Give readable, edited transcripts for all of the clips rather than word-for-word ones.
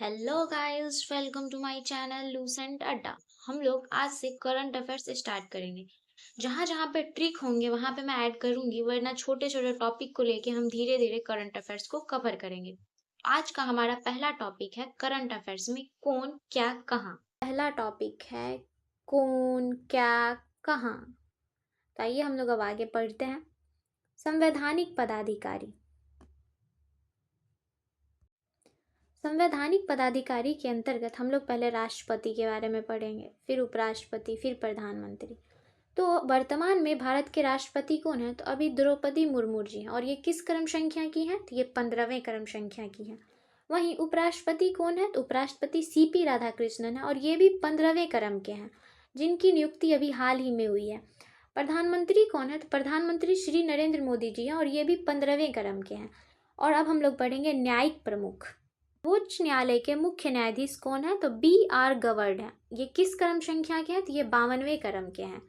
Hello guys, welcome to my channel Lucent Adda. हम लोग आज से करंट अफेयर्स स्टार्ट करेंगे। जहां जहां पे ट्रिक होंगे वहां पे मैं ऐड करूंगी, वरना छोटे छोटे टॉपिक को लेके हम धीरे धीरे करंट अफेयर्स को कवर करेंगे। आज का हमारा पहला टॉपिक है करंट अफेयर्स में कौन क्या कहाँ। पहला टॉपिक है कौन क्या कहाँ। तो आइए हम लोग अब आगे पढ़ते हैं। संवैधानिक पदाधिकारी। संवैधानिक पदाधिकारी के अंतर्गत हम लोग पहले राष्ट्रपति के बारे में पढ़ेंगे, फिर उपराष्ट्रपति, फिर प्रधानमंत्री। तो वर्तमान में भारत के राष्ट्रपति कौन है? तो अभी द्रौपदी मुर्मू जी हैं, और ये किस क्रम संख्या की हैं? तो ये 15वें क्रम संख्या की हैं। वहीं उपराष्ट्रपति कौन है? तो उपराष्ट्रपति सीपी राधाकृष्णन है, और ये भी 15वें क्रम के हैं, जिनकी नियुक्ति अभी हाल ही में हुई है। प्रधानमंत्री कौन है? तो प्रधानमंत्री श्री नरेंद्र मोदी जी हैं, और ये भी 15वें क्रम के हैं। और अब हम लोग पढ़ेंगे न्यायिक प्रमुख। उच्च न्यायालय के मुख्य न्यायाधीश कौन है? तो B.R. गवर्ड है। ये किस क्रम संख्या के हैं? तो ये 52वें क्रम के हैं।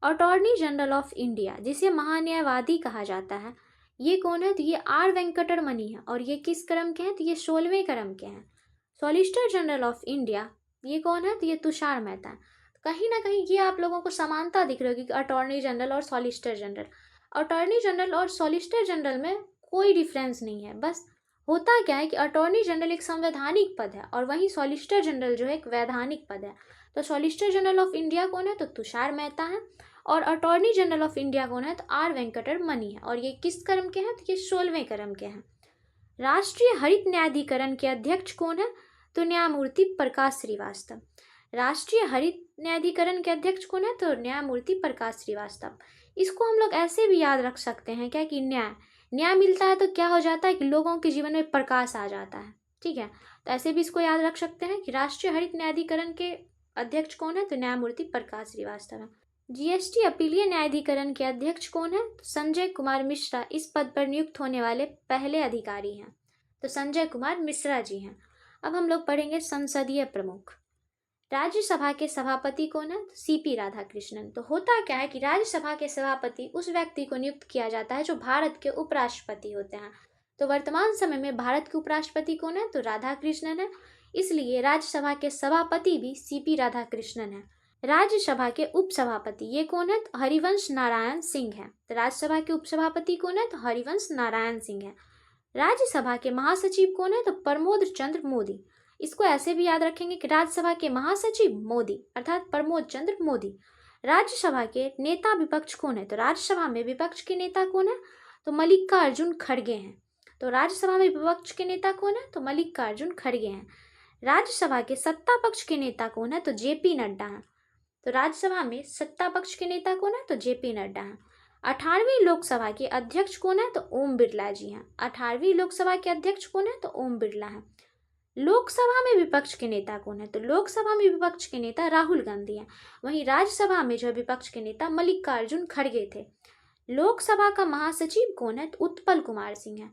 अटॉर्नी जनरल ऑफ इंडिया, जिसे महान्यायवादी कहा जाता है, ये कौन है? तो ये R. वेंकटरमणि है, और ये किस क्रम के हैं? तो ये 16वें क्रम के हैं। सॉलिसिटर जनरल ऑफ इंडिया, ये कौन है? तो ये तुषार मेहता है। कहीं ना कहीं ये आप लोगों को समानता दिख रही होगी, अटॉर्नी जनरल और सॉलिसिटर जनरल। अटॉर्नी जनरल और सॉलिसिटर जनरल में कोई डिफरेंस नहीं है। बस होता क्या है कि अटॉर्नी जनरल एक संवैधानिक पद है, और वहीं सॉलिसिटर जनरल जो है एक वैधानिक पद है। तो सॉलिसिटर जनरल ऑफ इंडिया कौन है? तो तुषार मेहता है। और अटॉर्नी जनरल ऑफ इंडिया कौन है? तो R. वेंकटरमणि है, और ये किस क्रम के हैं? तो ये 16वें क्रम के हैं। राष्ट्रीय हरित न्यायाधिकरण के अध्यक्ष कौन है? तो न्यायमूर्ति प्रकाश श्रीवास्तव। राष्ट्रीय हरित न्यायाधिकरण के अध्यक्ष कौन है? तो न्यायमूर्ति प्रकाश श्रीवास्तव। इसको हम लोग ऐसे भी याद रख सकते हैं क्या कि न्याय मिलता है तो क्या हो जाता है कि लोगों के जीवन में प्रकाश आ जाता है। ठीक है, तो ऐसे भी इसको याद रख सकते हैं कि राष्ट्रीय हरित न्यायाधिकरण के अध्यक्ष कौन है? तो न्यायमूर्ति प्रकाश श्रीवास्तव है। जीएसटी अपीलीय न्यायाधिकरण के अध्यक्ष कौन है? तो संजय कुमार मिश्रा इस पद पर नियुक्त होने वाले पहले अधिकारी हैं। तो संजय कुमार मिश्रा जी हैं। अब हम लोग पढ़ेंगे संसदीय प्रमुख। राज्यसभा के सभापति कौन है? तो सीपी राधाकृष्णन। तो होता क्या है कि राज्यसभा के सभापति उस व्यक्ति को नियुक्त किया जाता है जो भारत के उपराष्ट्रपति होते हैं। तो वर्तमान समय में भारत के उपराष्ट्रपति कौन है? तो राधाकृष्णन है। इसलिए राज्यसभा के सभापति भी सीपी राधाकृष्णन है। राज्यसभा के उपसभापति ये कौन है? तो हरिवंश नारायण सिंह है। तो राज्यसभा के उपसभापति कौन है? तो हरिवंश नारायण सिंह है। राज्यसभा के महासचिव कौन है? तो प्रमोद चंद्र मोदी। इसको ऐसे भी याद रखेंगे कि राज्यसभा के महासचिव मोदी अर्थात प्रमोद चंद्र मोदी। राज्यसभा के नेता विपक्ष कौन है? तो राज्यसभा में विपक्ष के नेता कौन है? तो मल्लिकार्जुन खड़गे हैं। तो राज्यसभा में विपक्ष के नेता कौन है? तो मल्लिकार्जुन खड़गे हैं। राज्यसभा के सत्ता पक्ष के नेता कौन है? तो जेपी नड्डा है। तो राज्यसभा में सत्ता पक्ष के नेता कौन है? तो जेपी नड्डा है। 18वीं लोकसभा के अध्यक्ष कौन है? तो ओम बिरला जी हैं। 18वीं लोकसभा के अध्यक्ष कौन है? तो ओम बिरला है। लोकसभा में विपक्ष के नेता कौन है? तो लोकसभा में विपक्ष के नेता राहुल गांधी हैं। वहीं राज्यसभा में जो विपक्ष के नेता मल्लिकार्जुन खड़गे थे। लोकसभा का महासचिव कौन है? तो उत्पल कुमार सिंह है।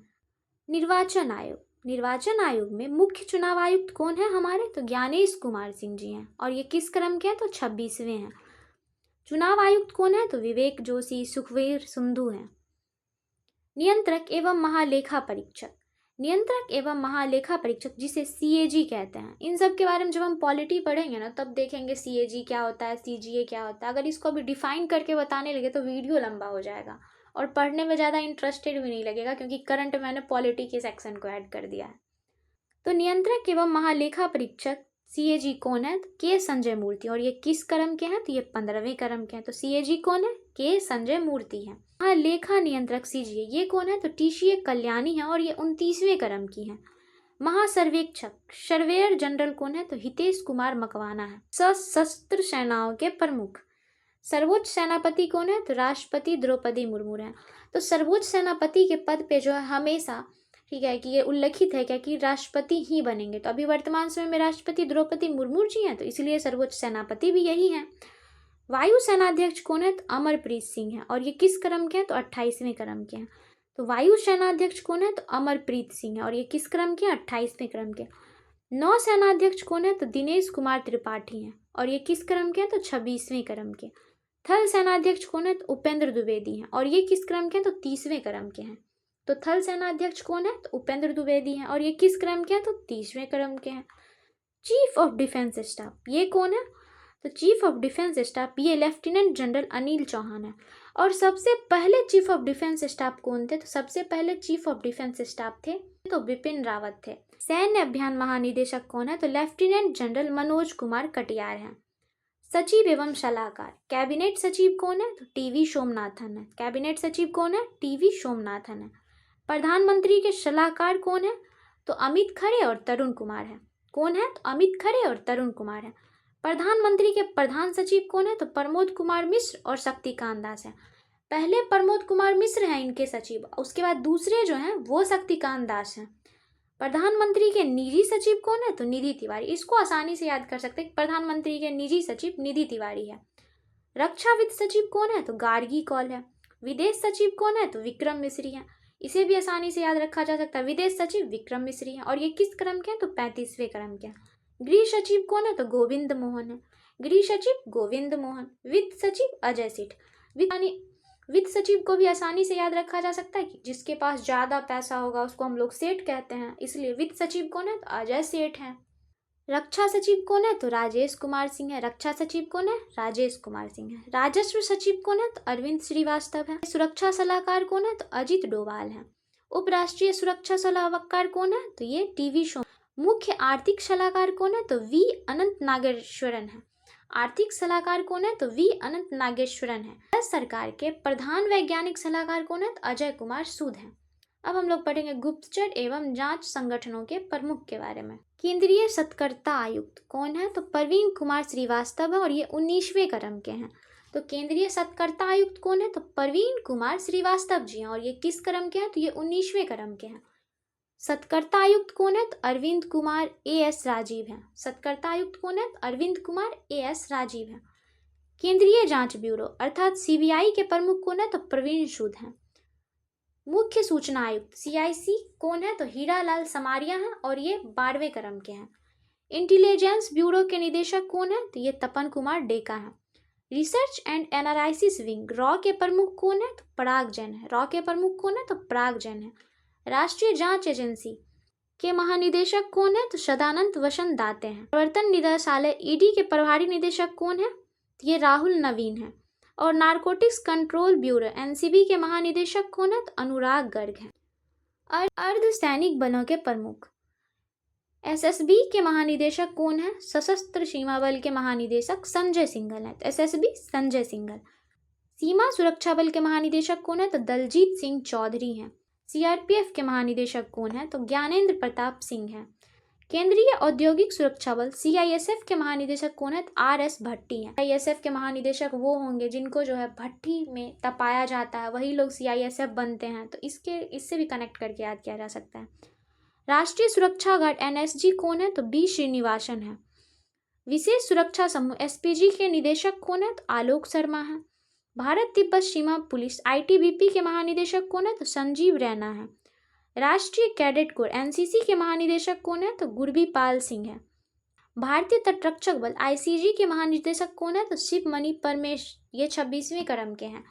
निर्वाचन आयोग। निर्वाचन आयोग में मुख्य चुनाव आयुक्त कौन है हमारे? तो ज्ञानेश कुमार सिंह जी हैं, और ये किस क्रम के हैं? तो 26वें हैं। चुनाव आयुक्त कौन है? तो विवेक जोशी, सुखवीर सिंधु हैं। नियंत्रक एवं महालेखा परीक्षक। नियंत्रक एवं महालेखा परीक्षक जिसे सीएजी कहते हैं, इन सब के बारे में जब हम पॉलिटी पढ़ेंगे ना तब देखेंगे सीएजी क्या होता है, सीजीए क्या होता है। अगर इसको अभी डिफाइन करके बताने लगे तो वीडियो लंबा हो जाएगा और पढ़ने में ज़्यादा इंटरेस्टेड भी नहीं लगेगा, क्योंकि करंट मैंने पॉलिटी के सेक्शन को ऐड कर दिया है। तो नियंत्रक एवं महालेखा परीक्षक सीएजी कौन है? के संजय मूर्ति, और ये किस क्रम के हैं? तो ये 15वें क्रम के हैं। तो सीएजी कौन है? के संजय मूर्ति है। महालेखा नियंत्रक सीजीए ये कौन है? तो टीसीए कल्याणी है, और ये 29वें क्रम की है। महासर्वेक्षक सर्वेयर जनरल कौन है? तो हितेश कुमार मकवाना है। सशस्त्र सेनाओं के प्रमुख। सर्वोच्च सेनापति कौन है? तो राष्ट्रपति द्रौपदी मुर्मू है। तो सर्वोच्च सेनापति के पद पे जो है हमेशा, ठीक है, कि ये उल्लेखित है क्या कि राष्ट्रपति ही बनेंगे। तो अभी वर्तमान समय में राष्ट्रपति द्रौपदी मुर्मू जी हैं, तो इसलिए सर्वोच्च सेनापति भी यही हैं। वायु सेनाध्यक्ष कौन है? तो अमरप्रीत सिंह है, और ये किस क्रम के हैं? तो 28वें क्रम के हैं। तो वायु सेनाध्यक्ष कौन है? तो अमरप्रीत सिंह है, और ये किस क्रम के? 28वें क्रम के। नौ सेनाध्यक्ष कौन है? तो दिनेश कुमार त्रिपाठी हैं, और ये किस क्रम के हैं? तो 26वें क्रम के। थल सेनाध्यक्ष कौन है? तो उपेंद्र द्विवेदी हैं, और ये किस क्रम के हैं? तो 30वें क्रम के हैं। तो थल सेनाध्यक्ष कौन है? तो उपेंद्र द्विवेदी हैं। और ये किस क्रम के हैं? तो 30वें क्रम के हैं। चीफ ऑफ डिफेंस स्टाफ ये कौन है? तो चीफ ऑफ डिफेंस स्टाफ ये लेफ्टिनेंट जनरल अनिल चौहान है। और सबसे पहले चीफ ऑफ डिफेंस स्टाफ कौन थे? तो सबसे पहले चीफ ऑफ डिफेंस स्टाफ थे तो बिपिन रावत थे। सैन्य अभियान महानिदेशक कौन है? तो लेफ्टिनेंट जनरल मनोज कुमार कटियार हैं। सचिव एवं सलाहकार कैबिनेट सचिव कौन है? तो टीवी सोमनाथन है। कैबिनेट सचिव कौन है? टीवी सोमनाथन है। प्रधानमंत्री के सलाहकार कौन है? तो अमित खरे और तरुण कुमार है। कौन है? तो अमित खरे और तरुण कुमार है। प्रधानमंत्री के प्रधान सचिव कौन है? तो प्रमोद कुमार मिश्र और शक्तिकांत दास है। पहले प्रमोद कुमार मिश्र हैं इनके सचिव, उसके बाद दूसरे जो हैं वो शक्तिकांत दास हैं। प्रधानमंत्री के निजी सचिव कौन है? तो निधि तिवारी। इसको आसानी से याद कर सकते हैं, प्रधानमंत्री के निजी सचिव निधि तिवारी है। रक्षा वित्त सचिव कौन है? तो गार्गी कौल है। विदेश सचिव कौन है? तो विक्रम मिश्री है। इसे भी आसानी से याद रखा जा सकता है, विदेश सचिव विक्रम मिश्री है। और ये किस क्रम के हैं? तो 35वें क्रम के हैं। गृह सचिव कौन है? तो गोविंद मोहन है। गृह सचिव गोविंद मोहन। वित्त सचिव अजय सेठ। वित्त सचिव को भी आसानी से याद रखा जा सकता है कि जिसके पास ज्यादा पैसा होगा उसको हम लोग सेठ कहते हैं, इसलिए वित्त सचिव कौन है? तो अजय सेठ है। रक्षा सचिव कौन है? तो राजेश कुमार सिंह है। रक्षा सचिव कौन है? राजेश कुमार सिंह है। राजस्व सचिव कौन है? तो अरविंद श्रीवास्तव है। सुरक्षा सलाहकार कौन है? तो अजित डोभाल है। उपराष्ट्रीय सुरक्षा सलाहकार कौन है? तो ये टीवी शो। मुख्य आर्थिक सलाहकार कौन है? तो वी अनंत नागेश्वरन है। आर्थिक सलाहकार कौन है? तो वी अनंत नागेश्वरन है। भारत सरकार के प्रधान वैज्ञानिक सलाहकार कौन है? तो अजय कुमार सूद है। अब हम लोग पढ़ेंगे गुप्तचर एवं जांच संगठनों के प्रमुख के बारे में। केंद्रीय सतर्कता आयुक्त कौन है? तो प्रवीण कुमार श्रीवास्तव है और ये 19वें क्रम के हैं। तो केंद्रीय सतर्कता आयुक्त कौन है? तो प्रवीण कुमार श्रीवास्तव जी हैं और ये किस क्रम के हैं? तो ये 19वें क्रम के हैं। सतर्कता आयुक्त कौन है? तो अरविंद कुमार एएस राजीव हैं। सतर्कता आयुक्त कौन है? तो अरविंद कुमार एएस राजीव हैं। केंद्रीय जांच ब्यूरो अर्थात सीबीआई के प्रमुख कौन है? तो प्रवीण सूद हैं। मुख्य सूचना आयुक्त सीआईसी कौन है? तो हीरालाल समारिया हैं और ये 12वें क्रम के हैं। इंटेलिजेंस ब्यूरो के निदेशक कौन है? तो ये तपन कुमार डेका हैं। Research and analysis wing raw के प्रमुख कौन है? तो पराग जैन है। रॉ के प्रमुख कौन है? तो पराग जैन है। राष्ट्रीय जांच एजेंसी के महानिदेशक कौन है? तो सदानंद वसंत दाते हैं। प्रवर्तन निदेशालय ईडी के प्रभारी निदेशक कौन है? तो ये राहुल नवीन है। और नारकोटिक्स कंट्रोल ब्यूरो एनसीबी के महानिदेशक कौन है? तो अनुराग गर्ग है। अर्धसैनिक बलों के प्रमुख एसएसबी के महानिदेशक कौन है? सशस्त्र सीमा बल के महानिदेशक संजय सिंघल है। तो एसएसबी संजय सिंघल। सीमा सुरक्षा बल के महानिदेशक कौन है? तो दलजीत सिंह चौधरी हैं। सीआरपीएफ के महानिदेशक कौन है? तो ज्ञानेंद्र प्रताप सिंह हैं। केंद्रीय औद्योगिक सुरक्षा बल सीआईएसएफ के महानिदेशक कौन है? तो आरएस भट्टी हैं। सीआईएसएफ के महानिदेशक वो होंगे जिनको जो है भट्टी में तपाया जाता है, वही लोग सीआईएसएफ बनते हैं। तो इससे भी कनेक्ट करके याद किया जा सकता है। राष्ट्रीय सुरक्षा गार्ड एनएसजी कौन है? तो बी श्रीनिवासन है। विशेष सुरक्षा समूह एसपीजी के निदेशक कौन है? तो आलोक शर्मा है। भारत तिब्बत सीमा पुलिस आईटीबीपी के महानिदेशक कौन है? तो संजीव रैना है। राष्ट्रीय कैडेट कोर एनसीसी के महानिदेशक कौन है? तो गुरबीपाल सिंह है। भारतीय तटरक्षक बल आईसीजी के महानिदेशक कौन है? तो शिवमणि परमेश, ये 26वें क्रम के हैं।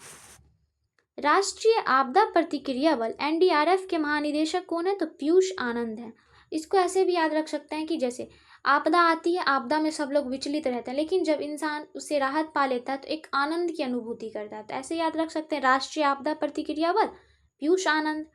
राष्ट्रीय आपदा प्रतिक्रिया बल एनडीआरएफ के महानिदेशक कौन है? तो पीयूष आनंद है। इसको ऐसे भी याद रख सकते हैं कि जैसे आपदा आती है, आपदा में सब लोग विचलित रहते हैं, लेकिन जब इंसान उससे राहत पा लेता है तो एक आनंद की अनुभूति करता है। तो ऐसे याद रख सकते हैं राष्ट्रीय आपदा प्रतिक्रिया बल पीयूष आनंद।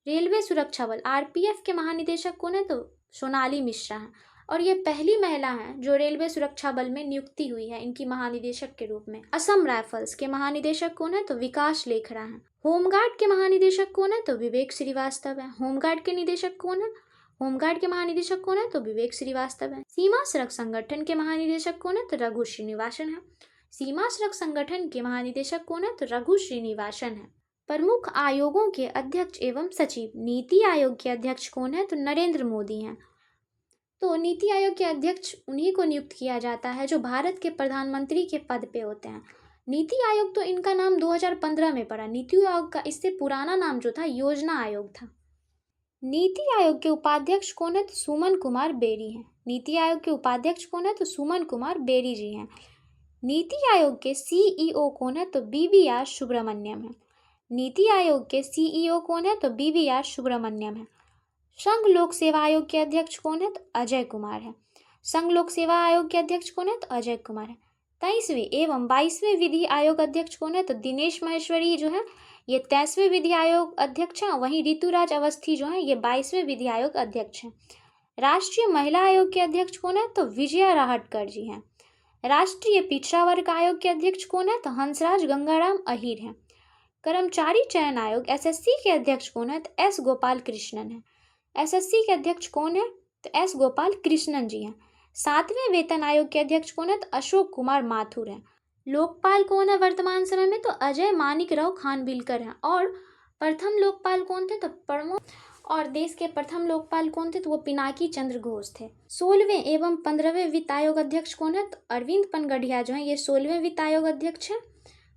रेलवे सुरक्षा बल आरपीएफ के महानिदेशक कौन है? तो सोनाली मिश्रा है और ये पहली महिला है जो रेलवे सुरक्षा बल में नियुक्ति हुई है इनकी महानिदेशक के रूप में। असम राइफल्स के महानिदेशक कौन है? तो विकास लेखरा है। होमगार्ड के महानिदेशक कौन है? तो विवेक श्रीवास्तव है। होमगार्ड के निदेशक कौन है? होमगार्ड के महानिदेशक कौन है? तो विवेक श्रीवास्तव है। सीमा सड़क संगठन के महानिदेशक कौन है? तो रघु श्रीनिवासन है। सीमा सड़क संगठन के महानिदेशक कौन है? तो रघु श्रीनिवासन है। प्रमुख आयोगों के अध्यक्ष एवं सचिव नीति आयोग के अध्यक्ष कौन है? तो नरेंद्र मोदी हैं। तो नीति आयोग के अध्यक्ष उन्हीं को नियुक्त किया जाता है जो भारत के प्रधानमंत्री के पद पे होते हैं। नीति आयोग तो इनका नाम 2015 में पड़ा। नीति आयोग का इससे पुराना नाम जो था योजना आयोग था। नीति आयोग के उपाध्यक्ष कौन है? तो सुमन कुमार बेरी हैं। नीति आयोग के उपाध्यक्ष कौन है? तो सुमन कुमार बेरी जी हैं। नीति आयोग के सीईओ कौन है? तो बीवीआर सुब्रमण्यम है। नीति आयोग के सीईओ कौन है? तो BVR सुब्रमण्यम है। संघ लोक सेवा आयोग के अध्यक्ष कौन है? तो अजय कुमार है। संघ लोक सेवा आयोग के अध्यक्ष कौन है? तो अजय कुमार है। 23वें एवं 22वें विधि आयोग अध्यक्ष कौन है? तो दिनेश माहेश्वरी जो है ये 23वें विधि आयोग अध्यक्ष हैं। वहीं ऋतुराज अवस्थी जो है ये 22वें विधि आयोग अध्यक्ष हैं। राष्ट्रीय महिला आयोग के अध्यक्ष कौन है? तो विजया राहटकर जी हैं। राष्ट्रीय पिछड़ा वर्ग आयोग के अध्यक्ष कौन है? तो हंसराज गंगाराम अहीर हैं। कर्मचारी चयन आयोग SSC के अध्यक्ष कौन है? तो S गोपाल कृष्णन है। SSC के अध्यक्ष कौन है? तो S गोपाल कृष्णन जी हैं। 7वें वेतन आयोग के अध्यक्ष कौन है? तो अशोक कुमार माथुर हैं। लोकपाल कौन है वर्तमान समय में? तो अजय मानिकराव खानविलकर हैं। और प्रथम लोकपाल कौन थे? तो प्रमोद। और देश के प्रथम लोकपाल कौन थे? तो वो पिनाकी चंद्र घोष थे। 16वें एवं 15वें वित्त आयोग अध्यक्ष कौन है? तो अरविंद पनगढ़िया जो है ये 16वें वित्त आयोग अध्यक्ष हैं।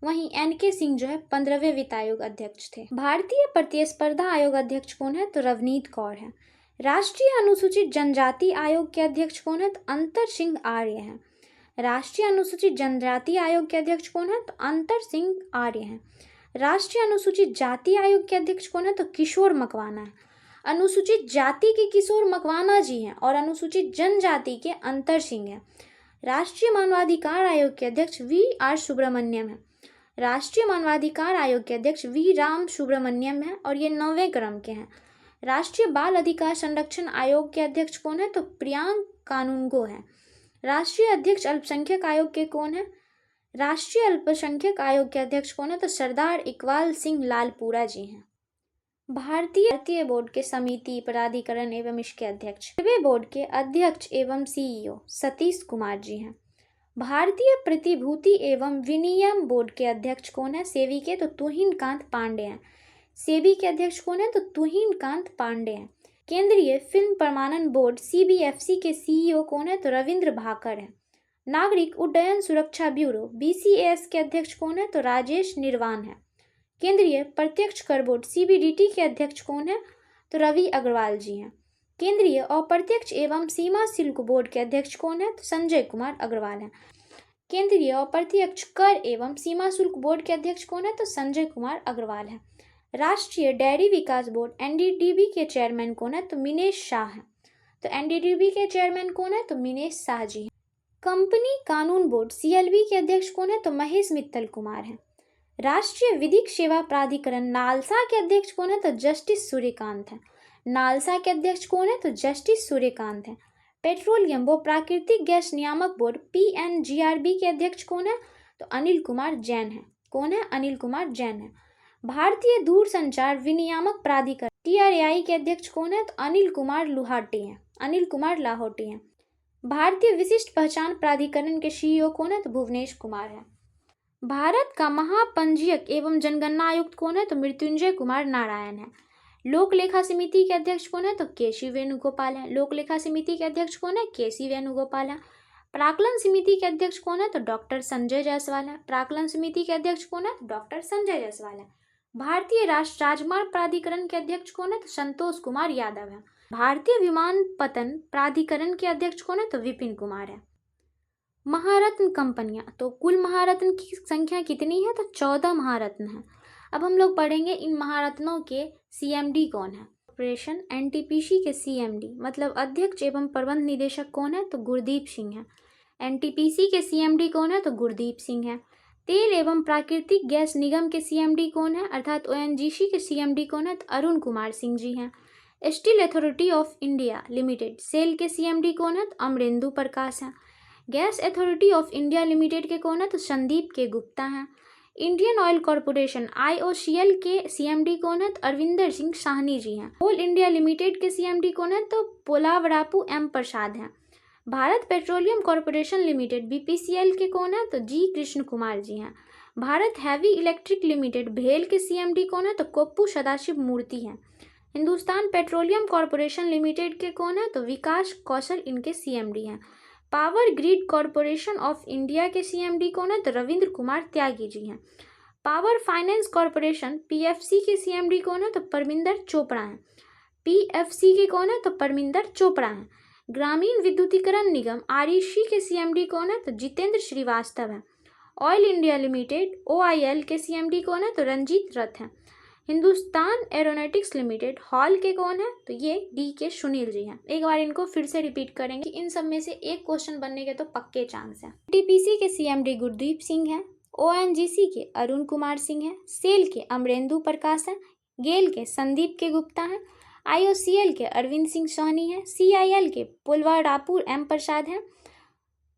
वहीं NK सिंह जो है 15वें वित्त आयोग अध्यक्ष थे। भारतीय प्रतिस्पर्धा आयोग अध्यक्ष कौन है? तो रवनीत कौर है। राष्ट्रीय अनुसूचित जनजाति आयोग के अध्यक्ष कौन है? तो अंतर सिंह आर्य हैं। राष्ट्रीय अनुसूचित जनजाति आयोग के अध्यक्ष कौन है? तो अंतर सिंह आर्य हैं। राष्ट्रीय अनुसूचित जाति आयोग के अध्यक्ष कौन है? तो किशोर मकवाना है। अनुसूचित जाति के किशोर मकवाना जी हैं और अनुसूचित जनजाति के अंतर सिंह हैं। राष्ट्रीय मानवाधिकार आयोग के अध्यक्ष VR सुब्रमण्यम है। राष्ट्रीय मानवाधिकार आयोग के अध्यक्ष V राम सुब्रमण्यम हैं और ये 9वें क्रम के हैं। राष्ट्रीय बाल अधिकार संरक्षण आयोग के अध्यक्ष कौन है? तो प्रियांक कानूनगो हैं। राष्ट्रीय अध्यक्ष अल्पसंख्यक आयोग के कौन है? राष्ट्रीय अल्पसंख्यक आयोग के अध्यक्ष कौन है? तो सरदार इकबाल सिंह लालपुरा जी हैं। भारतीय बोर्ड के समिति प्राधिकरण एवं इसके अध्यक्ष रेलवे बोर्ड के अध्यक्ष एवं CEO सतीश कुमार जी हैं। भारतीय प्रतिभूति एवं विनियम बोर्ड के अध्यक्ष कौन है? सेबी के? तो तुहिन कांत पांडे हैं। सेबी के अध्यक्ष कौन है? तो तुहिन कांत पांडे हैं। केंद्रीय फिल्म प्रमाणन बोर्ड CBFC के CEO कौन है? तो रविंद्र भाकर है। नागरिक उड्डयन सुरक्षा ब्यूरो BCAS के अध्यक्ष कौन है? तो राजेश निर्वाण है। केंद्रीय प्रत्यक्ष कर बोर्ड CBDT के अध्यक्ष कौन है? तो रवि अग्रवाल जी हैं। केंद्रीय अप्रत्यक्ष एवं सीमा शुल्क बोर्ड के अध्यक्ष कौन है? तो संजय कुमार अग्रवाल हैं। केंद्रीय अप्रत्यक्ष कर एवं सीमा शुल्क बोर्ड के अध्यक्ष कौन है? तो संजय कुमार अग्रवाल हैं। राष्ट्रीय डेयरी विकास बोर्ड NDDB के चेयरमैन कौन है? तो मिनेश शाह हैं। तो NDDB के चेयरमैन कौन है? तो मिनेश शाह जी हैं। कंपनी कानून बोर्ड CLB के अध्यक्ष कौन है? तो महेश मित्तल कुमार हैं। राष्ट्रीय विधिक सेवा प्राधिकरण नालसा के अध्यक्ष कौन है? तो जस्टिस सूर्यकांत हैं। नालसा के अध्यक्ष कौन है? तो जस्टिस सूर्यकांत हैं। पेट्रोलियम व प्राकृतिक गैस नियामक बोर्ड PNGRB के अध्यक्ष कौन है? तो अनिल कुमार जैन है। कौन है? अनिल कुमार जैन है। भारतीय दूरसंचार विनियामक प्राधिकरण TRAI के अध्यक्ष कौन है? तो अनिल कुमार लुहाटी हैं। अनिल कुमार लाहौटी हैं। भारतीय विशिष्ट पहचान प्राधिकरण के CEO कौन है? तो भुवनेश कुमार है। भारत का महापंजीयक एवं जनगणना आयुक्त कौन है? तो मृत्युंजय कुमार नारायण है। लोक लेखा समिति के अध्यक्ष कौन है? तो KC वेणुगोपाल है। लोक लेखा समिति के अध्यक्ष कौन है? KC वेणुगोपाल है। प्राक्कलन समिति के अध्यक्ष कौन है? तो डॉक्टर संजय जायसवाल है। प्राक्कलन समिति के अध्यक्ष कौन है? तो डॉक्टर संजय जायसवाल है। भारतीय राष्ट्रीय राजमार्ग प्राधिकरण के अध्यक्ष कौन है? तो संतोष कुमार यादव है। भारतीय विमानपत्तन प्राधिकरण के अध्यक्ष कौन है? तो विपिन कुमार है। महारत्न कंपनियां, तो कुल महारत्न की संख्या कितनी है? तो 14 महारत्न है। अब हम लोग पढ़ेंगे इन महारत्नों के CMD कौन है। ऑपरेशन NTPC के CMD मतलब अध्यक्ष एवं प्रबंध निदेशक कौन है? तो गुरदीप सिंह है। NTPC के CMD कौन है? तो गुरदीप सिंह है। तेल एवं प्राकृतिक गैस निगम के CMD कौन है? अर्थात ONGC के CMD कौन है? तो अरुण कुमार सिंह जी हैं। Steel Authority of India Limited SAIL के CMD कौन है? तो अमरेंदु प्रकाश हैं। Gas Authority of India Limited के कौन है? तो संदीप के गुप्ता हैं। इंडियन ऑयल कॉरपोरेशन IOCL के CMD कौन है? तो अरविंदर सिंह साहनी जी हैं। कोल इंडिया लिमिटेड के CMD कौन है? तो पोलावरापू M प्रसाद हैं। Bharat petroleum corporation limited BPCL के कौन है? तो G कृष्ण कुमार जी हैं। भारत हैवी इलेक्ट्रिक लिमिटेड भेल के CMD कौन है? तो कोप्पू सदाशिव मूर्ति हैं। हिंदुस्तान पेट्रोलियम कॉरपोरेशन लिमिटेड के कौन है? तो विकास कौशल इनके CMD हैं। Power grid corporation of India के CMD कौन है? तो रविंद्र कुमार त्यागी जी हैं। पावर फाइनेंस कॉरपोरेशन PFC के CMD कौन है? तो परमिंदर चोपड़ा हैं। PFC के कौन है? तो परमिंदर चोपड़ा हैं। ग्रामीण विद्युतीकरण निगम REC के CMD कौन है? तो जितेंद्र श्रीवास्तव हैं। ऑयल इंडिया लिमिटेड OIL के CMD कौन है? तो रंजीत रथ हैं। हिंदुस्तान एरोनॉटिक्स लिमिटेड हॉल के कौन है? तो ये डी के सुनील जी हैं। एक बार इनको फिर से रिपीट करेंगे कि इन सब में से एक क्वेश्चन बनने के तो पक्के चांस हैं। टीपीसी के सीएमडी गुरदीप सिंह हैं, ओएनजीसी के अरुण कुमार सिंह हैं, सेल के अमरेंदु प्रकाश हैं, गेल के संदीप के गुप्ता हैं, आईओसीएल के अरविंद सिंह सोहनी हैं, सीआईएल के पुलवारापुर एम प्रसाद हैं,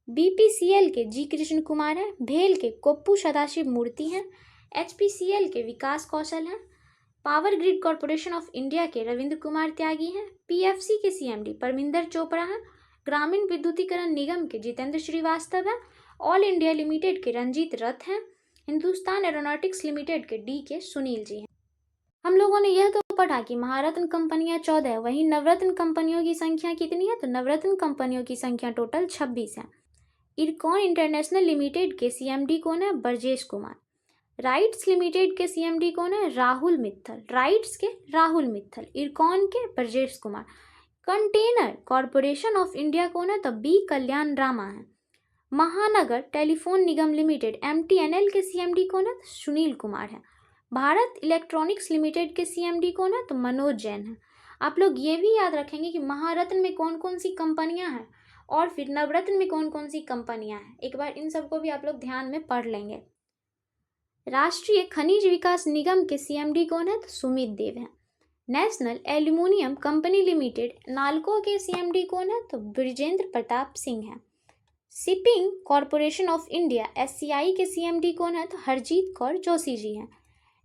बीपीसीएल के जी कृष्ण कुमार हैं, भेल के कोप्पू सदाशिव मूर्ति हैं, एचपीसीएल के विकास कौशल हैं, power grid corporation of India के रविंद्र कुमार त्यागी हैं, पीएफसी के सीएमडी परमिंदर चोपड़ा हैं, ग्रामीण विद्युतीकरण निगम के जितेंद्र श्रीवास्तव हैं, ऑल इंडिया लिमिटेड के रंजीत रथ हैं, हिंदुस्तान एरोनॉटिक्स लिमिटेड के डी के सुनील जी हैं। हम लोगों ने यह तो पढ़ा कि महारत्न कंपनियां 14 है, वहीं नवरत्न कंपनियों की संख्या कितनी है? तो नवरत्न कंपनियों की संख्या टोटल 26 है। इरकॉन इंटरनेशनल लिमिटेड के सीएमडी कौन है? ब्रजेश कुमार। राइट्स लिमिटेड के सीएमडी कौन है? राहुल मित्तल। राइट्स के राहुल मित्तल, इरकॉन के Brajesh Kumar. Container corporation of India कौन है? तो बी कल्याण रामा है। महानगर टेलीफोन निगम लिमिटेड एमटीएनएल के सीएमडी कौन है? तो सुनील कुमार है। भारत इलेक्ट्रॉनिक्स लिमिटेड के सीएमडी कौन है? तो मनोज जैन है। आप लोग ये भी याद रखेंगे कि महारत्न में कौन कौन सी कंपनियां हैं और फिर नवरत्न में कौन कौन सी कंपनियां हैं। एक बार इन सबको भी आप लोग ध्यान में पढ़ लेंगे। राष्ट्रीय खनिज विकास निगम के सीएमडी कौन है? तो सुमित देव है। National aluminium company limited NALCO के सीएमडी कौन है? तो ब्रिजेंद्र प्रताप सिंह है। Shipping corporation of India SCI के सीएमडी कौन है? तो हरजीत कौर जोशी जी हैं।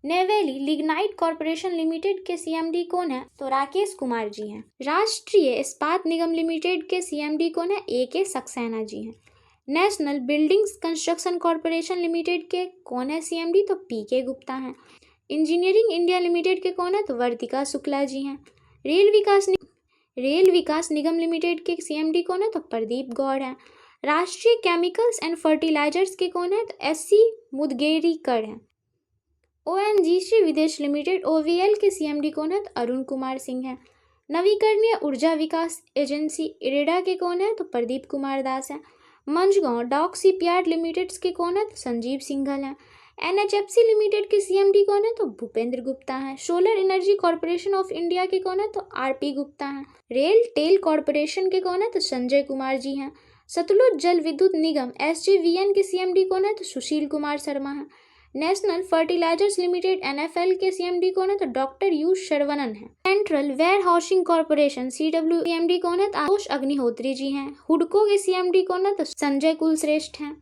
नेवेली लिग्नाइट कॉरपोरेशन लिमिटेड के सीएमडी कौन है? तो राकेश कुमार जी हैं। राष्ट्रीय इस्पात निगम लिमिटेड के सीएमडी कौन है? ए.के. सक्सेना जी हैं। National buildings construction corporation limited के कौन है सीएमडी? तो पी.के. गुप्ता हैं। इंजीनियरिंग इंडिया लिमिटेड के कौन है? तो वर्तिका शुक्ला जी हैं। रेल विकास निगम लिमिटेड के सीएमडी कौन है? तो प्रदीप गौड़ हैं। राष्ट्रीय केमिकल्स एंड फर्टिलाइजर्स के कौन है? तो एस.सी. मुदगेरीकर हैं। ओएनजीसी विदेश लिमिटेड ओवीएल के सीएमडी कौन है? तो अरुण कुमार सिंह है। नवीकरणीय ऊर्जा विकास एजेंसी इरेडा के कौन है? तो प्रदीप कुमार दास हैं। मंझगांव डॉक शिपयार्ड लिमिटेड के कौन है? तो संजीव सिंघल हैं। एनएचएफसी लिमिटेड के सीएमडी कौन है? तो भूपेंद्र गुप्ता हैं। Solar energy corporation of India के कौन है? तो आरपी गुप्ता हैं। रेल टेल कॉरपोरेशन के कौन है? तो संजय कुमार जी हैं। सतलुज जल विद्युत निगम एसजेवीएन के सीएमडी कौन है? तो सुशील कुमार शर्मा हैं। नेशनल फर्टिलाइजर्स लिमिटेड एनएफएल के सीएमडी कौन है? तो डॉक्टर यू शरवणन है। Central Warehousing Corporation CW CMD कौन है? तो आशुतोष अग्निहोत्री जी हैं। हुडको के सीएमडी कौन है? तो संजय कुलश्रेष्ठ हैं।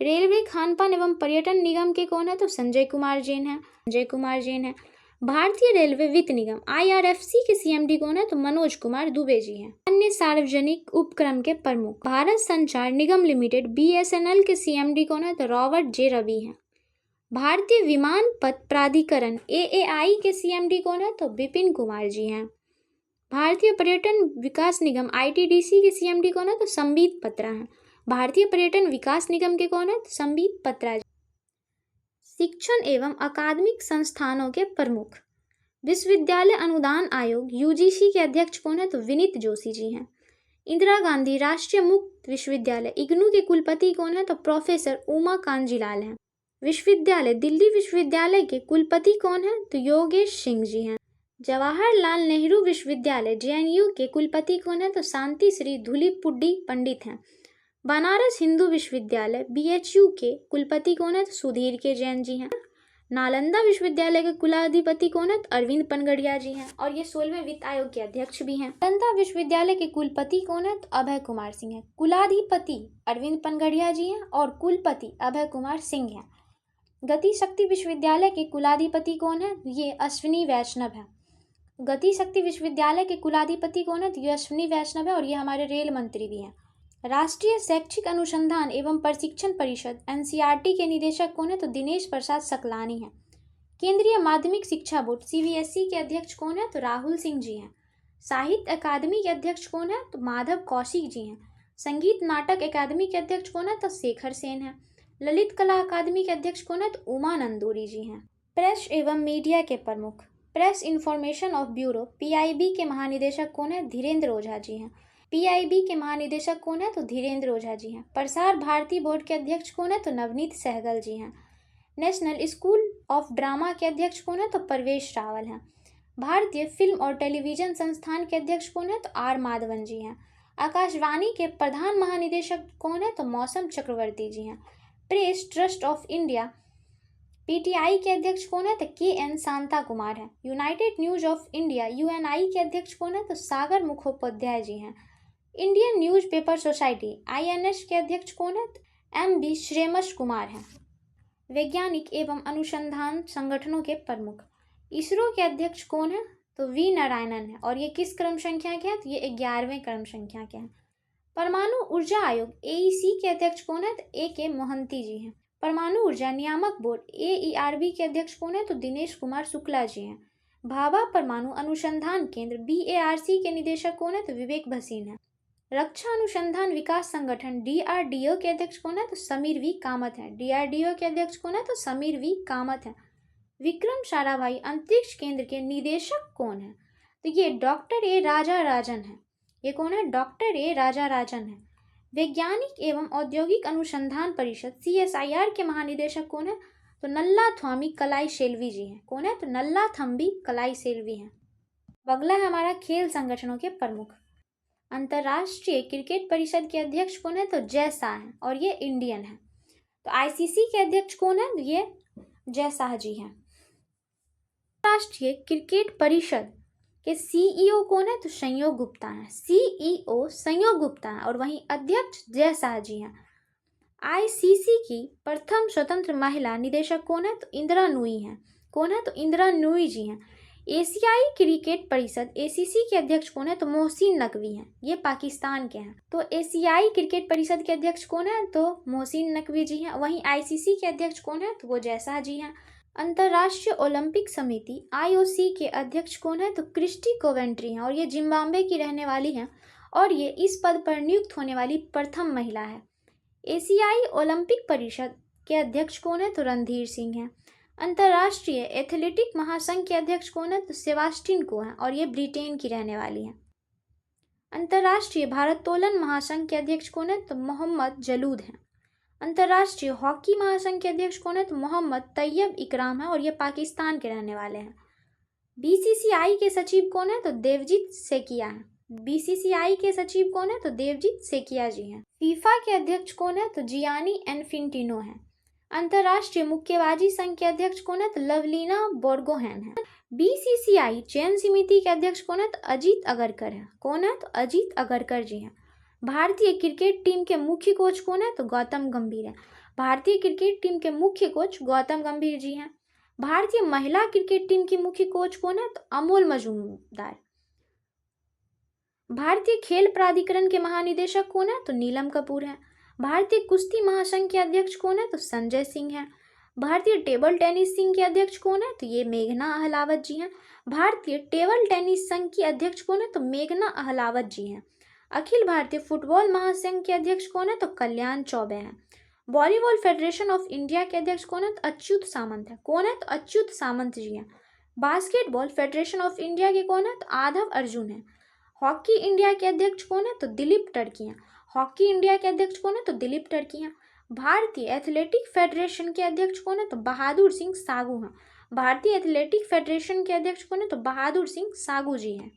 रेलवे खानपान एवं पर्यटन निगम के कौन है? तो संजय कुमार जैन है। भारतीय रेलवे वित्त निगम आईआरएफसी के सीएमडी कौन है? तो मनोज कुमार दुबे जी हैं। अन्य सार्वजनिक उपक्रम के प्रमुख भारत संचार निगम लिमिटेड बीएसएनएल के सीएमडी कौन है? तो रॉबर्ट जे रवि हैं। भारतीय विमानपथ प्राधिकरण एएआई के सीएमडी कौन है? तो विपिन कुमार जी हैं। भारतीय पर्यटन विकास निगम आईटीडीसी के सीएमडी कौन है? तो संबित पत्रा हैं। भारतीय पर्यटन विकास निगम के कौन है? तो संबित पत्रा। शिक्षण एवं अकादमिक संस्थानों के प्रमुख विश्वविद्यालय अनुदान आयोग यूजीसी के अध्यक्ष कौन है? तो विनीत जोशी जी हैं। इंदिरा गांधी राष्ट्रीय मुक्त विश्वविद्यालय इग्नू के कुलपति कौन है? तो प्रोफेसर उमा कांजीलाल हैं। विश्वविद्यालय दिल्ली विश्वविद्यालय के कुलपति कौन है? तो योगेश सिंह जी हैं। जवाहरलाल नेहरू विश्वविद्यालय जेएनयू के कुलपति कौन है? तो शांति श्री धुलीपुड्डी पंडित हैं। बनारस हिंदू विश्वविद्यालय बीएचयू के कुलपति कौन है? तो सुधीर के जैन जी हैं। नालंदा विश्वविद्यालय के कुलाधिपति कौन है? तो अरविंद पनगड़िया जी हैं और ये 16वें वित्त आयोग के अध्यक्ष भी हैं। नालंदा विश्वविद्यालय के कुलपति कौन है? तो अभय कुमार सिंह है। कुलाधिपति अरविंद पनगड़िया जी हैं और कुलपति अभय कुमार सिंह हैं। गति शक्ति विश्वविद्यालय के कुलाधिपति कौन है? ये अश्विनी वैष्णव है। गति शक्ति विश्वविद्यालय के कुलाधिपति कौन है? तो ये अश्विनी वैष्णव है और ये हमारे रेल मंत्री भी हैं। राष्ट्रीय शैक्षिक अनुसंधान एवं प्रशिक्षण परिषद एनसीईआरटी के निदेशक कौन है? तो दिनेश प्रसाद सकलानी हैं। केंद्रीय माध्यमिक शिक्षा बोर्ड सीबीएसई के अध्यक्ष कौन है? तो राहुल सिंह जी हैं। साहित्य अकादमी के अध्यक्ष कौन है? तो माधव कौशिक जी हैं। संगीत नाटक अकादमी के अध्यक्ष कौन है? तो शेखर सेन है। ललित कला अकादमी के अध्यक्ष कौन है? तो उमा नंदूरी जी हैं। प्रेस एवं मीडिया के प्रमुख press information of bureau PIB के महानिदेशक कौन है? धीरेन्द्र ओझा जी हैं। पीआईबी के महानिदेशक कौन है? तो धीरेन्द्र ओझा जी हैं। प्रसार भारती बोर्ड के अध्यक्ष कौन है? तो नवनीत सहगल जी हैं। नेशनल स्कूल ऑफ ड्रामा के अध्यक्ष कौन है? तो परवेश रावल हैं। भारतीय फिल्म और टेलीविजन संस्थान के अध्यक्ष कौन है? तो आर माधवन जी हैं। आकाशवाणी के प्रधान महानिदेशक कौन है? तो मौसम चक्रवर्ती जी हैं। Press trust of India PTI के अध्यक्ष कौन है? तो के.एन. शांता कुमार हैं। United news of India Uni के अध्यक्ष कौन है? तो सागर मुखोपाध्याय जी हैं। इंडियन न्यूज़पेपर सोसाइटी आईएनएस के अध्यक्ष कौन है? एम.बी. श्रेमस कुमार हैं। वैज्ञानिक एवं अनुसंधान संगठनों के प्रमुख इसरो के अध्यक्ष कौन है? तो वी नारायणन है। और ये किस क्रम संख्या के हैं? तो ये 11वें क्रम संख्या के हैं। परमाणु ऊर्जा आयोग एईसी के अध्यक्ष कौन है? तो ए.के. मोहंती जी हैं। परमाणु ऊर्जा नियामक बोर्ड एईआरबी के अध्यक्ष कौन है? तो दिनेश कुमार शुक्ला जी हैं। भाभा परमाणु अनुसंधान केंद्र बीएआरसी के निदेशक कौन है? तो विवेक भसीन है। रक्षा अनुसंधान विकास संगठन डीआरडीओ के अध्यक्ष कौन है? तो समीर वी कामत है। डीआरडीओ के अध्यक्ष कौन है? तो समीर वी कामत है। विक्रम साराभाई अंतरिक्ष केंद्र के निदेशक कौन है? तो ये डॉक्टर ए राजा राजन है। ये कौन है? डॉक्टर ए राजा राजन है। वैज्ञानिक एवं औद्योगिक अनुसंधान परिषद सीएसआईआर के महानिदेशक कौन है? तो नल्लाथ्वामी कलाई शेल्वी जी हैं। कौन है? तो नल्लाथम्बी कलाई शेल्वी हैं। अगला है हमारा खेल संगठनों के प्रमुख। अंतर्राष्ट्रीय क्रिकेट परिषद के अध्यक्ष कौन है? तो जय शाह हैं और ये इंडियन है। तो आईसीसी के अध्यक्ष कौन है? ये जय शाह जी हैं। राष्ट्रीय क्रिकेट परिषद के सीईओ कौन है? तो संयोग गुप्ता हैं। सीईओ संयोग गुप्ता हैं और वहीं अध्यक्ष जय शाह जी हैं। आईसीसी की प्रथम स्वतंत्र महिला निदेशक कौन है? तो इंदिरा नूई हैं। कौन है? तो इंदिरा नूई जी हैं। एशियाई क्रिकेट परिषद एसीसी के अध्यक्ष कौन है? तो मोहसिन नकवी हैं। ये पाकिस्तान के हैं। तो एशियाई क्रिकेट परिषद के अध्यक्ष कौन है? तो मोहसिन नकवी जी हैं। वहीं आईसीसी के अध्यक्ष कौन है? तो वो जय शाह जी हैं। अंतर्राष्ट्रीय ओलंपिक समिति आईओसी के अध्यक्ष कौन है? तो क्रिस्टी कोवेंट्री हैं और ये जिम्बाब्वे की रहने वाली हैं और ये इस पद पर नियुक्त होने वाली प्रथम महिला है। एशियाई ओलंपिक परिषद के अध्यक्ष कौन है? तो रणधीर सिंह हैं। अंतर्राष्ट्रीय एथलेटिक महासंघ के अध्यक्ष कौन है? तो सेबास्टिन को हैं और ये ब्रिटेन की रहने वाली हैं। अंतर्राष्ट्रीय भारोत्तोलन महासंघ के अध्यक्ष कौन है? तो मोहम्मद जलूद हैं। अंतर्राष्ट्रीय हॉकी महासंघ के अध्यक्ष कौन है? तो मोहम्मद तैयब इकराम है और ये पाकिस्तान के रहने वाले हैं। बीसीसीआई के सचिव कौन है? तो देवजीत सेकिया हैं। बीसीसीआई के सचिव कौन है? तो देवजीत सेकिया जी हैं। फीफा के अध्यक्ष कौन है? तो जियानी इन्फेंटिनो हैं। अंतर्राष्ट्रीय मुक्केबाजी संघ के अध्यक्ष कौन है? तो लवलीना बोर्गोहेन है। बीसीसीआई चयन समिति के अध्यक्ष कौन है? तो अजीत अगरकर है। कौन है? तो अजीत अगरकर जी हैं। भारतीय क्रिकेट टीम के मुख्य कोच कौन है? तो गौतम गंभीर है। भारतीय क्रिकेट टीम के मुख्य कोच गौतम गंभीर जी हैं। भारतीय महिला क्रिकेट टीम की मुख्य कोच कौन है? तो अमोल मजूमदार। भारतीय खेल प्राधिकरण के महानिदेशक कौन है? तो नीलम कपूर है। भारतीय कुश्ती महासंघ के अध्यक्ष कौन है? तो संजय सिंह हैं। भारतीय टेबल टेनिस संघ के अध्यक्ष कौन है? तो ये मेघना अहलावत जी हैं। भारतीय टेबल टेनिस संघ की अध्यक्ष कौन है? तो मेघना अहलावत जी हैं। अखिल भारतीय फुटबॉल महासंघ के अध्यक्ष कौन है? तो कल्याण चौबे हैं। वॉलीबॉल फेडरेशन ऑफ इंडिया के अध्यक्ष कौन है? तो अच्युत सामंत है। कौन है? तो अच्युत सामंत जी हैं। बास्केटबॉल फेडरेशन ऑफ इंडिया के कौन है? तो आधव अर्जुन है। हॉकी इंडिया के अध्यक्ष कौन है? तो दिलीप टर्की हैं। हॉकी इंडिया के अध्यक्ष कौन है? तो दिलीप टर्की हैं। भारतीय एथलेटिक फेडरेशन के अध्यक्ष कौन है? तो बहादुर सिंह सागू हैं। भारतीय एथलेटिक फेडरेशन के अध्यक्ष कौन है? तो बहादुर सिंह सागू जी हैं।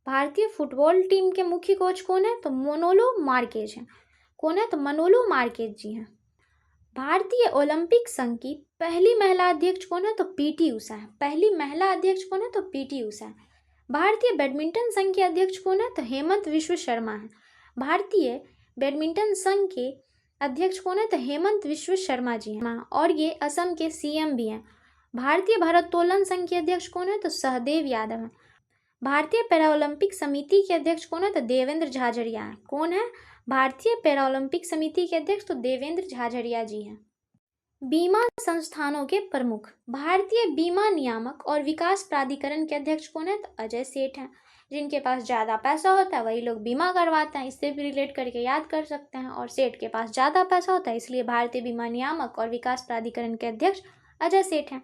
भारतीय फुटबॉल टीम के मुख्य कोच कौन है? तो मनोलो मार्केज हैं। कौन है? तो मनोलो मार्केज जी हैं। भारतीय ओलंपिक संघ की पहली महिला अध्यक्ष कौन है? तो पीटी उषा है। पहली महिला अध्यक्ष कौन है? तो पीटी उषा है। भारतीय बैडमिंटन संघ के अध्यक्ष कौन है? तो हेमंत विश्व शर्मा है। भारतीय बैडमिंटन संघ के अध्यक्ष कौन है? तो हेमंत विश्व शर्मा जी हैं और ये असम के सीएम भी हैं। भारतीय भारोत्तोलन संघ के अध्यक्ष कौन है? तो सहदेव यादव हैं। भारतीय पैरालंपिक समिति के अध्यक्ष कौन है? तो देवेंद्र झाझड़िया हैं। कौन है? भारतीय पैरालंपिक समिति के अध्यक्ष तो देवेंद्र झाझड़िया जी हैं। बीमा संस्थानों के प्रमुख। भारतीय बीमा नियामक और विकास प्राधिकरण के अध्यक्ष कौन है? तो अजय सेठ हैं। जिनके पास ज़्यादा पैसा होता है वही लोग बीमा करवाते हैं, इससे भी रिलेट करके याद कर सकते हैं। और सेठ के पास ज़्यादा पैसा होता है इसलिए भारतीय बीमा नियामक और विकास प्राधिकरण के अध्यक्ष अजय सेठ हैं।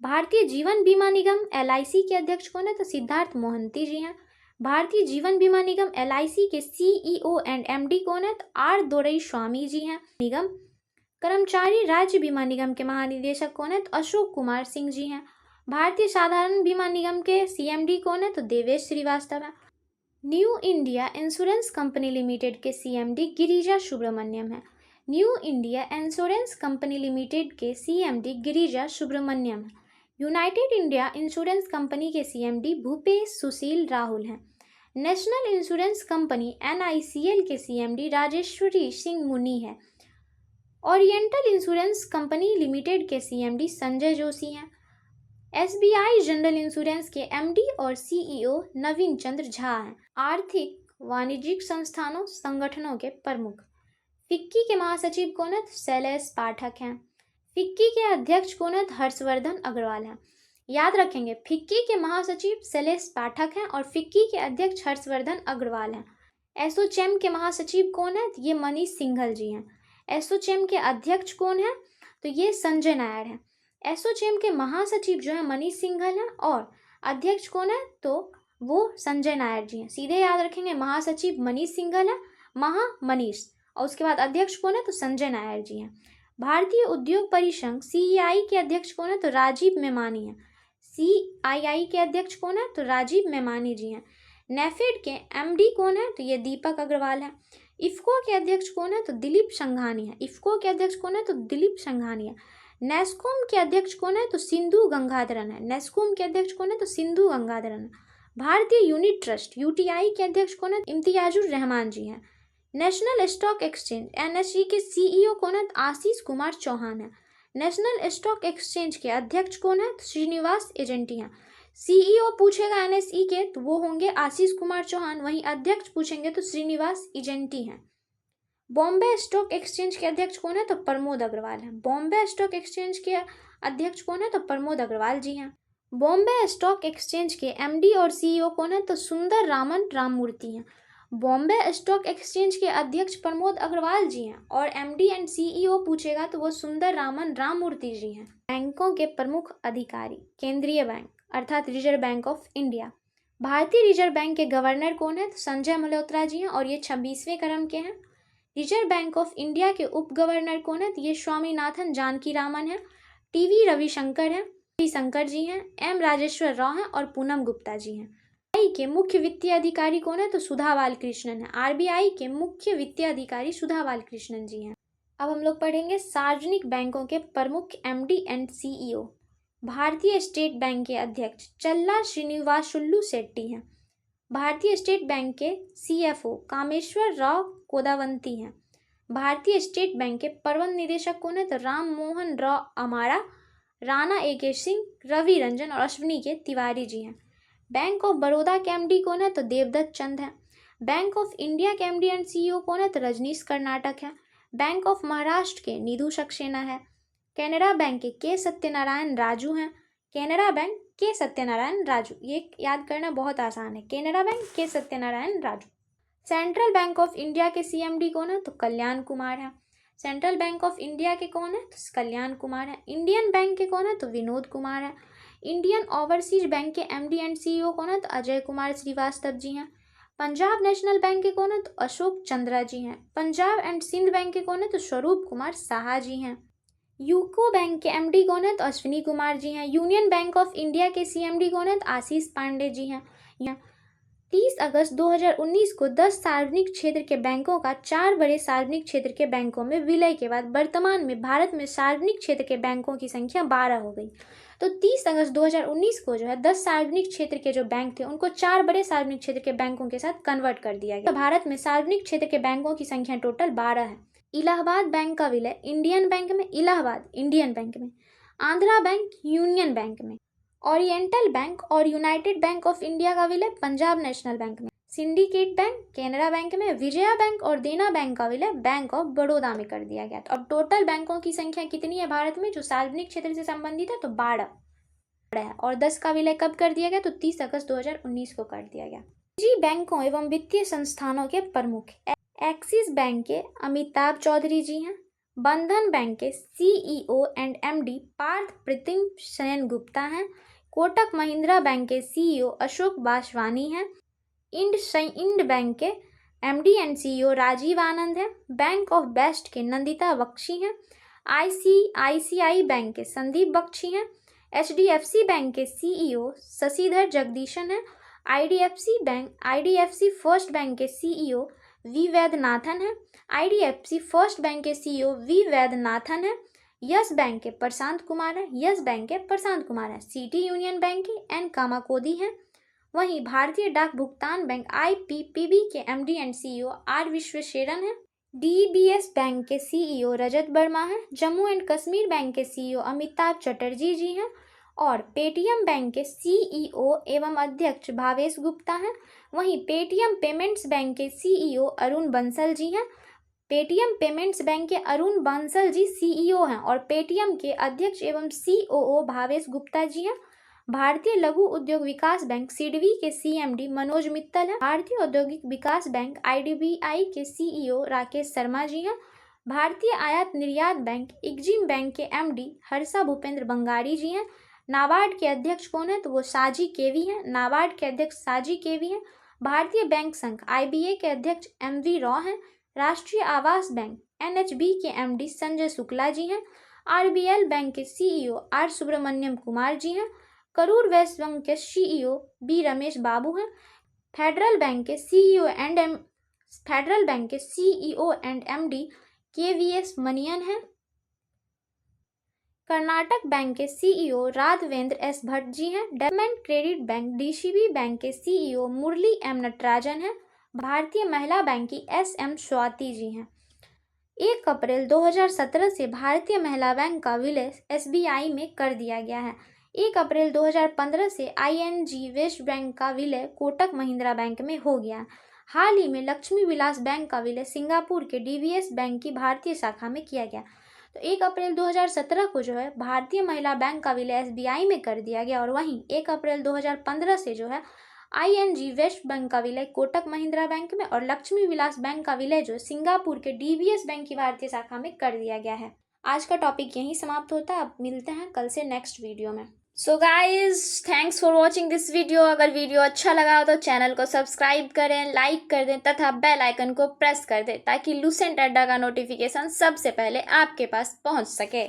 भारतीय जीवन बीमा निगम एलआईसी के अध्यक्ष कौन है? तो सिद्धार्थ मोहंती जी हैं। भारतीय जीवन बीमा निगम एलआईसी के सीईओ एंड एमडी कौन है? तो आर दोरई स्वामी जी हैं। निगम कर्मचारी राज्य बीमा निगम के महानिदेशक कौन है? तो अशोक कुमार सिंह जी हैं। भारतीय साधारण बीमा निगम के सीएमडी कौन है? तो देवेश श्रीवास्तव है। New India insurance company limited के सीएमडी गिरिजा सुब्रमण्यम है। New India insurance company limited के सीएमडी गिरिजा सुब्रमण्यम है। यूनाइटेड इंडिया इंश्योरेंस कंपनी के सीएमडी भूपेश सुशील राहुल हैं। नेशनल इंश्योरेंस कंपनी एनआईसीएल के सीएमडी राजेश्वरी सिंह मुनि है। ओरिएंटल इंश्योरेंस कंपनी लिमिटेड के सीएमडी संजय जोशी हैं। एसबीआई जनरल इंश्योरेंस के एमडी और सीईओ नवीन चंद्र झा हैं। आर्थिक वाणिज्यिक संस्थानों संगठनों के प्रमुख। फिक्की के महासचिव कौन है? शैलेश पाठक हैं। फिक्की के अध्यक्ष कौन है? हर्षवर्धन अग्रवाल हैं। याद रखेंगे, फिक्की के महासचिव शैलेश पाठक हैं और फिक्की के अध्यक्ष हर्षवर्धन अग्रवाल हैं। एसोचैम के महासचिव कौन है? ये मनीष सिंघल जी हैं। एसोचैम के अध्यक्ष कौन है? तो ये संजय नायर हैं। एसोचैम के महासचिव जो है मनीष सिंघल हैं और अध्यक्ष कौन है? तो वो संजय नायर जी हैं। सीधे याद रखेंगे, महासचिव मनीष सिंघल है, मनीष, और उसके बाद अध्यक्ष कौन है? तो संजय नायर जी हैं। भारतीय उद्योग परिसंघ सीआईआई के अध्यक्ष कौन है? तो राजीव मेमानी हैं। सीआईआई के अध्यक्ष कौन है? तो राजीव मेमानी जी हैं। नेफेड के एमडी कौन है? तो ये दीपक अग्रवाल हैं। इफ्को के अध्यक्ष कौन है? तो दिलीप संघानी है। इफ्को के अध्यक्ष कौन है? तो दिलीप संघानी है। नेस्कॉम के अध्यक्ष कौन है? तो सिंधु गंगाधरन है। नेस्कॉम के अध्यक्ष कौन है? तो सिंधु गंगाधरन है। भारतीय यूनिट ट्रस्ट यूटीआई के अध्यक्ष कौन है? इम्तियाजुर रहमान जी हैं। नेशनल स्टॉक एक्सचेंज एनएसई के सीईओ कौन है? आशीष कुमार चौहान है। नेशनल स्टॉक एक्सचेंज के अध्यक्ष कौन है? तो श्रीनिवास एजेंटी हैं। सीईओ पूछेगा एनएसई के तो वो होंगे आशीष कुमार चौहान, वहीं अध्यक्ष पूछेंगे तो श्रीनिवास एजेंटी हैं। बॉम्बे स्टॉक एक्सचेंज के अध्यक्ष कौन है? तो प्रमोद अग्रवाल हैं। बॉम्बे स्टॉक एक्सचेंज के अध्यक्ष कौन है? तो प्रमोद अग्रवाल जी हैं। बॉम्बे स्टॉक एक्सचेंज के एमडी और सीईओ कौन है? तो सुंदर रामन राममूर्ति हैं। बॉम्बे स्टॉक एक्सचेंज के अध्यक्ष प्रमोद अग्रवाल जी हैं और एमडी एंड सीईओ पूछेगा तो वो सुंदर रामन राममूर्ति जी हैं। बैंकों के प्रमुख अधिकारी। केंद्रीय बैंक अर्थात रिजर्व बैंक ऑफ इंडिया। भारतीय रिजर्व बैंक के गवर्नर कौन है? तो संजय मल्होत्रा जी हैं और ये 26वें क्रम के हैं। रिजर्व बैंक ऑफ इंडिया के उप गवर्नर कौन है? तो ये स्वामीनाथन जानकी रामन है। टीवी रविशंकर हैं, शंकर जी हैं। एम राजेश्वर राव हैं और पूनम गुप्ता जी हैं। आरबीआई के मुख्य वित्तीय अधिकारी कौन है? तो सुधा बालकृष्णन है। आरबीआई के मुख्य वित्तीय अधिकारी सुधा बालकृष्णन जी हैं। अब हम लोग पढ़ेंगे सार्वजनिक बैंकों के प्रमुख एमडी एंड सीईओ। भारतीय स्टेट बैंक के अध्यक्ष चल्ला श्रीनिवासुलु शेट्टी हैं। भारतीय स्टेट बैंक के सीएफओ कामेश्वर राव कोदावंती हैं। भारतीय स्टेट बैंक के प्रबंध निदेशक कौन है? तो राम मोहन राव अमारा, राणा एके सिंह, रवि रंजन और अश्विनी के तिवारी जी हैं। बैंक ऑफ बड़ौदा के एमडी कौन है? तो देवदत्त चंद है। बैंक ऑफ इंडिया के एमडी एंड सीईओ कौन है? तो रजनीश कर्नाटक है। बैंक ऑफ महाराष्ट्र के नीधु सक्सेना है। कैनरा बैंक के सत्यनारायण राजू हैं। कैनरा बैंक के सत्यनारायण राजू, ये याद करना बहुत आसान है। कैनरा बैंक के Satyanarayan Raju. Central bank of India के सीएमडी कौन है? तो कल्याण कुमार है। सेंट्रल बैंक ऑफ इंडिया के कौन है? तो कल्याण कुमार है। इंडियन बैंक के कौन है? तो विनोद कुमार है। इंडियन ओवरसीज बैंक के एमडी एंड सीईओ कौन है? तो अजय कुमार श्रीवास्तव जी हैं। पंजाब नेशनल बैंक के कौन है? तो अशोक चंद्रा जी हैं। पंजाब एंड सिंध बैंक के कौन है? तो स्वरूप कुमार साहा जी हैं। यूको बैंक के एमडी कौन है? तो अश्विनी कुमार जी हैं। यूनियन बैंक ऑफ इंडिया के सीएमडी कौन है? तो आशीष पांडे जी हैं। 30 अगस्त 2019 को 10 सार्वजनिक क्षेत्र के बैंकों का 4 बड़े सार्वजनिक क्षेत्र के बैंकों में विलय के बाद वर्तमान में भारत में सार्वजनिक क्षेत्र के बैंकों की संख्या 12 हो गई। तो 30 अगस्त 2019 को जो है 10 सार्वजनिक क्षेत्र के जो बैंक थे उनको 4 बड़े सार्वजनिक क्षेत्र के बैंकों के साथ कन्वर्ट कर दिया गया। तो भारत में सार्वजनिक क्षेत्र के बैंकों की संख्या टोटल 12 है। इलाहाबाद बैंक का विलय इंडियन बैंक में, इलाहाबाद इंडियन बैंक में, आंध्रा बैंक यूनियन बैंक में, ओरिएंटल बैंक और यूनाइटेड बैंक ऑफ इंडिया का विलय पंजाब नेशनल बैंक में, सिंडिकेट बैंक कैनरा बैंक में, विजया बैंक और देना बैंक का विलय बैंक ऑफ बड़ौदा में कर दिया गया। तो अब टोटल बैंकों की संख्या कितनी है भारत में जो सार्वजनिक क्षेत्र से संबंधित है? तो 12 है। और 10 का विलय कब कर दिया गया? तो 30 अगस्त 2019 को कर दिया गया। निजी बैंकों एवं वित्तीय संस्थानों के प्रमुख। एक्सिस बैंक के अमिताभ चौधरी जी हैं। बंधन बैंक के सीईओ एंड एमडी पार्थ प्रतिम सेन गुप्ता हैं। कोटक महिंद्रा बैंक के सीईओ अशोक बासवानी हैं। इंड बैंक के एमडी एंड सीईओ राजीव आनंद हैं। बैंक ऑफ वेस्ट के नंदिता बख्शी हैं। ICICI बैंक के संदीप बख्शी हैं। HDFC बैंक के CEO शशिधर जगदीशन हैं। IDFC फर्स्ट बैंक के CEO वी वैद्यनाथन हैं। IDFC फर्स्ट बैंक के CEO वी वैद्यनाथन हैं। यस बैंक के प्रशांत कुमार हैं। सिटी यूनियन बैंक के एन कामाकोदी हैं। वहीं भारतीय डाक भुगतान बैंक IPPB के MD and CEO R Vishweshwaran हैं। DBS बैंक के CEO रजत वर्मा हैं। जम्मू एंड कश्मीर बैंक के CEO अमिताभ चटर्जी जी हैं और पेटीएम बैंक के CEO एवं अध्यक्ष भावेश गुप्ता हैं। वहीं पेटीएम पेमेंट्स बैंक के CEO अरुण बंसल जी हैं। पेटीएम पेमेंट्स बैंक के अरुण बंसल जी CEO हैं और पेटीएम के अध्यक्ष एवं COO भावेश गुप्ता जी हैं। भारतीय लघु उद्योग विकास बैंक सिडबी के CMD मनोज मित्तल हैं। भारतीय औद्योगिक विकास बैंक IDBI के CEO राकेश शर्मा जी हैं। भारतीय आयात निर्यात बैंक एग्जिम बैंक के MD हर्षा भूपेंद्र बंगारी जी हैं। नाबार्ड के अध्यक्ष कौन है, तो वो साजी केवी हैं। भारतीय बैंक संघ IBA के अध्यक्ष MV रॉय हैं। राष्ट्रीय आवास बैंक NHB के MD संजय शुक्ला जी हैं। RBL बैंक के CEO आर सुब्रमण्यम कुमार जी हैं। करूर वैश्य बैंक के CEO B रमेश बाबू हैं। फेडरल बैंक के CEO एंड MD KVS मनियन हैं। कर्नाटक बैंक के CEO राघवेंद्र S भट्ट जी हैं। Development credit bank DCB bank के CEO मुरली M नटराजन हैं। भारतीय महिला बैंक की SM स्वाति जी हैं। 1 अप्रैल 2017 से भारतीय महिला बैंक का विलय SBI में कर दिया गया है। 1 अप्रैल 2015 से ING वेस्ट बैंक का विलय कोटक महिंद्रा बैंक में हो गया। हाल ही में लक्ष्मी विलास बैंक का विलय सिंगापुर के DBS बैंक की भारतीय शाखा में किया गया। तो 1 अप्रैल 2017 को जो है भारतीय महिला बैंक का विलय SBI में कर दिया गया और वहीं 1 अप्रैल 2015 से जो है ING वेस्ट बैंक का विलय कोटक महिंद्रा बैंक में और लक्ष्मी विलास बैंक का विलय जो सिंगापुर के DBS बैंक की भारतीय शाखा में कर दिया गया है। आज का टॉपिक यहीं समाप्त होता है। अब मिलते हैं कल से नेक्स्ट वीडियो में। So guys, thanks for watching this video. अगर वीडियो अच्छा लगा हो तो चैनल को सब्सक्राइब करें, लाइक कर दें तथा बेल आइकन को प्रेस कर दें ताकि लूसेंट अड्डा का नोटिफिकेशन सबसे पहले आपके पास पहुंच सके।